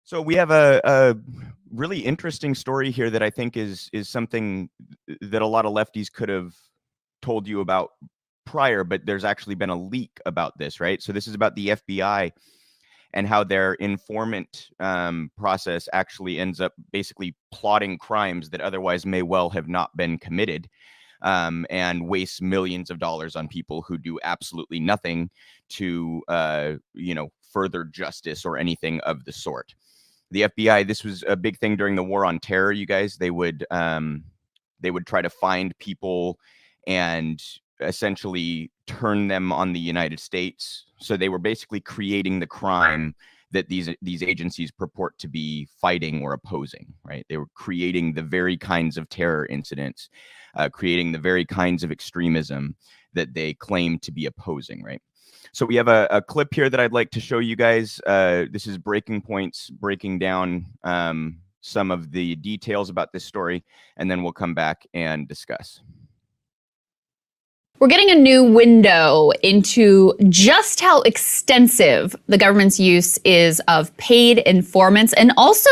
So we have a really interesting story here that I think is something that a lot of lefties could have told you about prior, but there's actually been a leak about this, right? So this is about the FBI and how their informant process actually ends up basically plotting crimes that otherwise may well have not been committed, and wastes millions of dollars on people who do absolutely nothing to, further justice or anything of the sort. The FBI, this was a big thing during the war on terror, you guys. They would try to find people and essentially turn them on the United States. So they were basically creating the crime that these agencies purport to be fighting or opposing, right? They were creating the very kinds of terror incidents, creating the very kinds of extremism that they claim to be opposing, right? So we have a clip here that I'd like to show you guys. This is Breaking Points breaking down some of the details about this story, and then we'll come back and discuss. We're getting a new window into just how extensive the government's use is of paid informants, and also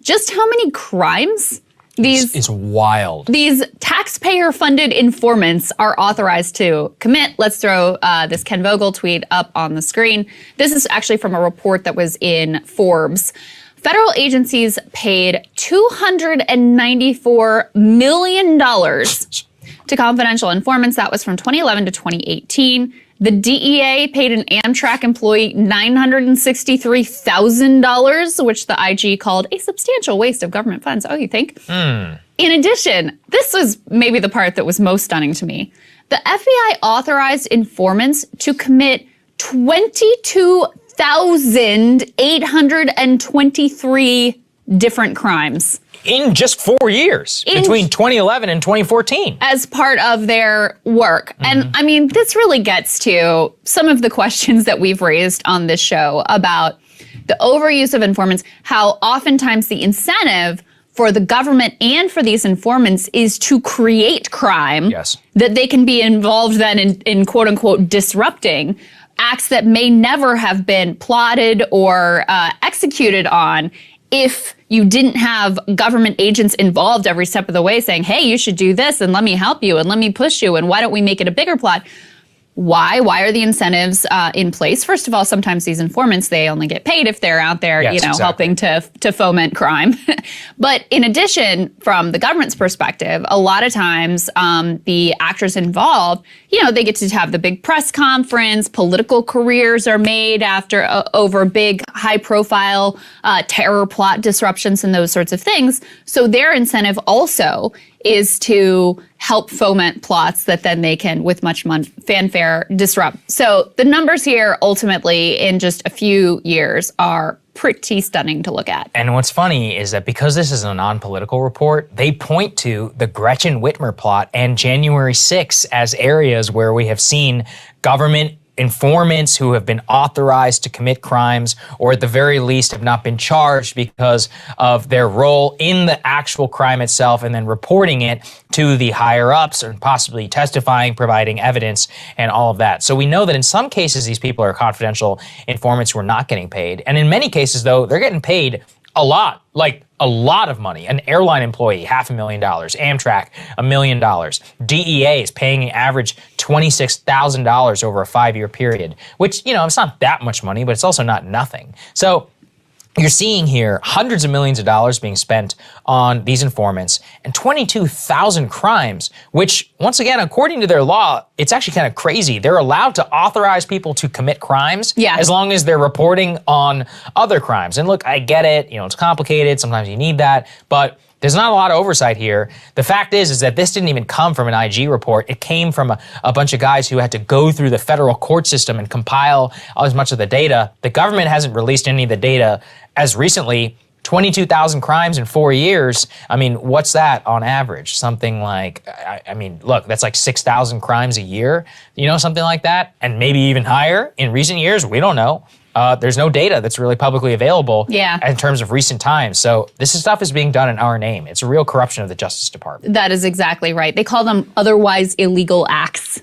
just how many crimes it's wild. These taxpayer-funded informants are authorized to commit. Let's throw this Ken Vogel tweet up on the screen. This is actually from a report that was in Forbes. Federal agencies paid $294 million to confidential informants. That was from 2011 to 2018. The DEA paid an Amtrak employee $963,000, which the IG called a substantial waste of government funds. Oh, you think? In addition, this was maybe the part that was most stunning to me. The FBI authorized informants to commit 22,823 different crimes. In just 4 years, between 2011 and 2014. As part of their work. And I mean, this really gets to some of the questions that we've raised on this show about the overuse of informants, how oftentimes the incentive for the government and for these informants is to create crime that they can be involved then in quote unquote disrupting acts that may never have been plotted or executed on if you didn't have government agents involved every step of the way saying, hey, you should do this and let me help you and let me push you and why don't we make it a bigger plot? Why? Why are the incentives in place? First of all, sometimes these informants, they only get paid if they're out there, helping to foment crime. But in addition, from the government's perspective, a lot of times the actors involved, they get to have the big press conference, political careers are made after over big high profile terror plot disruptions and those sorts of things. So their incentive also is to help foment plots that then they can, with much fanfare, disrupt. So the numbers here, ultimately, in just a few years, are pretty stunning to look at. And what's funny is that because this is a non-political report, they point to the Gretchen Whitmer plot and January 6th as areas where we have seen government informants who have been authorized to commit crimes, or at the very least have not been charged because of their role in the actual crime itself, and then reporting it to the higher ups or possibly testifying, providing evidence, and all of that. So we know that in some cases, these people are confidential informants who are not getting paid. And in many cases, though, they're getting paid a lot, like a lot of money. An airline employee, $500,000. Amtrak, $1 million. DEA is paying an average $26,000 over a 5-year period, which, it's not that much money, but it's also not nothing. So you're seeing here hundreds of millions of dollars being spent on these informants and 22,000 crimes, which, once again, according to their law, it's actually kind of crazy. They're allowed to authorize people to commit crimes as long as they're reporting on other crimes. And look, I get it. It's complicated. Sometimes you need that. But there's not a lot of oversight here. The fact is that this didn't even come from an IG report. It came from a bunch of guys who had to go through the federal court system and compile as much of the data. The government hasn't released any of the data as recently. 22,000 crimes in 4 years. I mean, what's that on average? Something like, look, that's like 6,000 crimes a year, something like that. And maybe even higher in recent years. We don't know. There's no data that's really publicly available in terms of recent times. So this stuff is being done in our name. It's a real corruption of the Justice Department. That is exactly right. They call them otherwise illegal acts,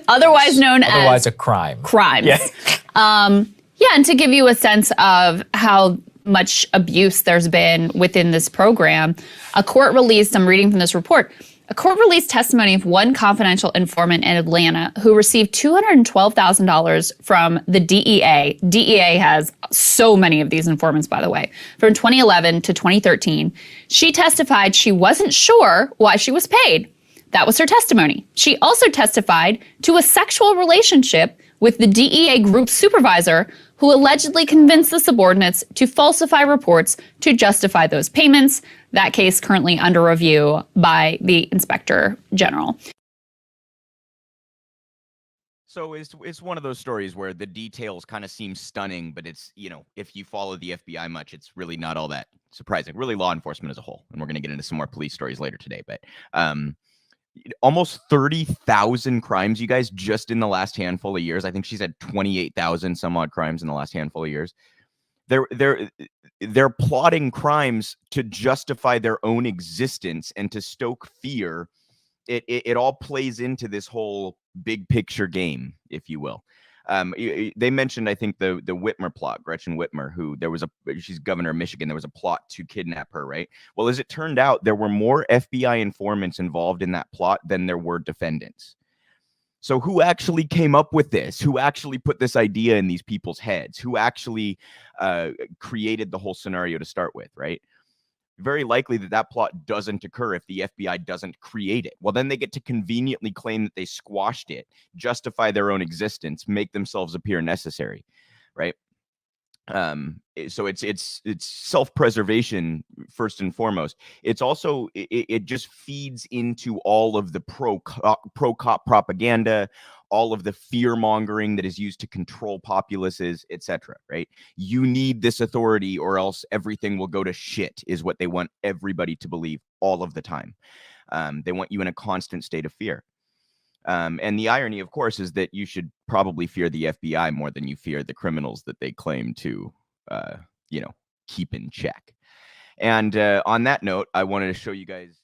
otherwise known as... Otherwise a crime. Crimes. Yeah. And to give you a sense of how much abuse there's been within this program. A court released, I'm reading from this report, a court released testimony of one confidential informant in Atlanta who received $212,000 from the DEA. DEA has so many of these informants, by the way, from 2011 to 2013. She testified she wasn't sure why she was paid. That was her testimony. She also testified to a sexual relationship with the DEA group supervisor who allegedly convinced the subordinates to falsify reports to justify those payments. That case currently under review by the Inspector General. So it's one of those stories where the details kind of seem stunning, but it's, you know, if you follow the FBI much, it's really not all that surprising. Really law enforcement as a whole. And we're going to get into some more police stories later today, but almost 30,000 crimes, you guys, just in the last handful of years. I think she's had 28,000 some odd crimes in the last handful of years. They're plotting crimes to justify their own existence and to stoke fear. It all plays into this whole big picture game, if you will. They mentioned, I think, the Whitmer plot, Gretchen Whitmer, who she's governor of Michigan. There was a plot to kidnap her, right? Well, as it turned out, there were more FBI informants involved in that plot than there were defendants. So who actually came up with this? Who actually put this idea in these people's heads? Who actually created the whole scenario to start with, right? Very likely that plot doesn't occur if the FBI doesn't create it. Well, then they get to conveniently claim that they squashed it, justify their own existence, make themselves appear necessary, right? So it's self-preservation first and foremost. It's also it just feeds into all of the pro-cop propaganda, all of the fear mongering that is used to control populaces, etc. Right? You need this authority, or else everything will go to shit, is what they want everybody to believe all of the time. They want you in a constant state of fear. And the irony, of course, is that you should probably fear the FBI more than you fear the criminals that they claim to, keep in check. And on that note, I wanted to show you guys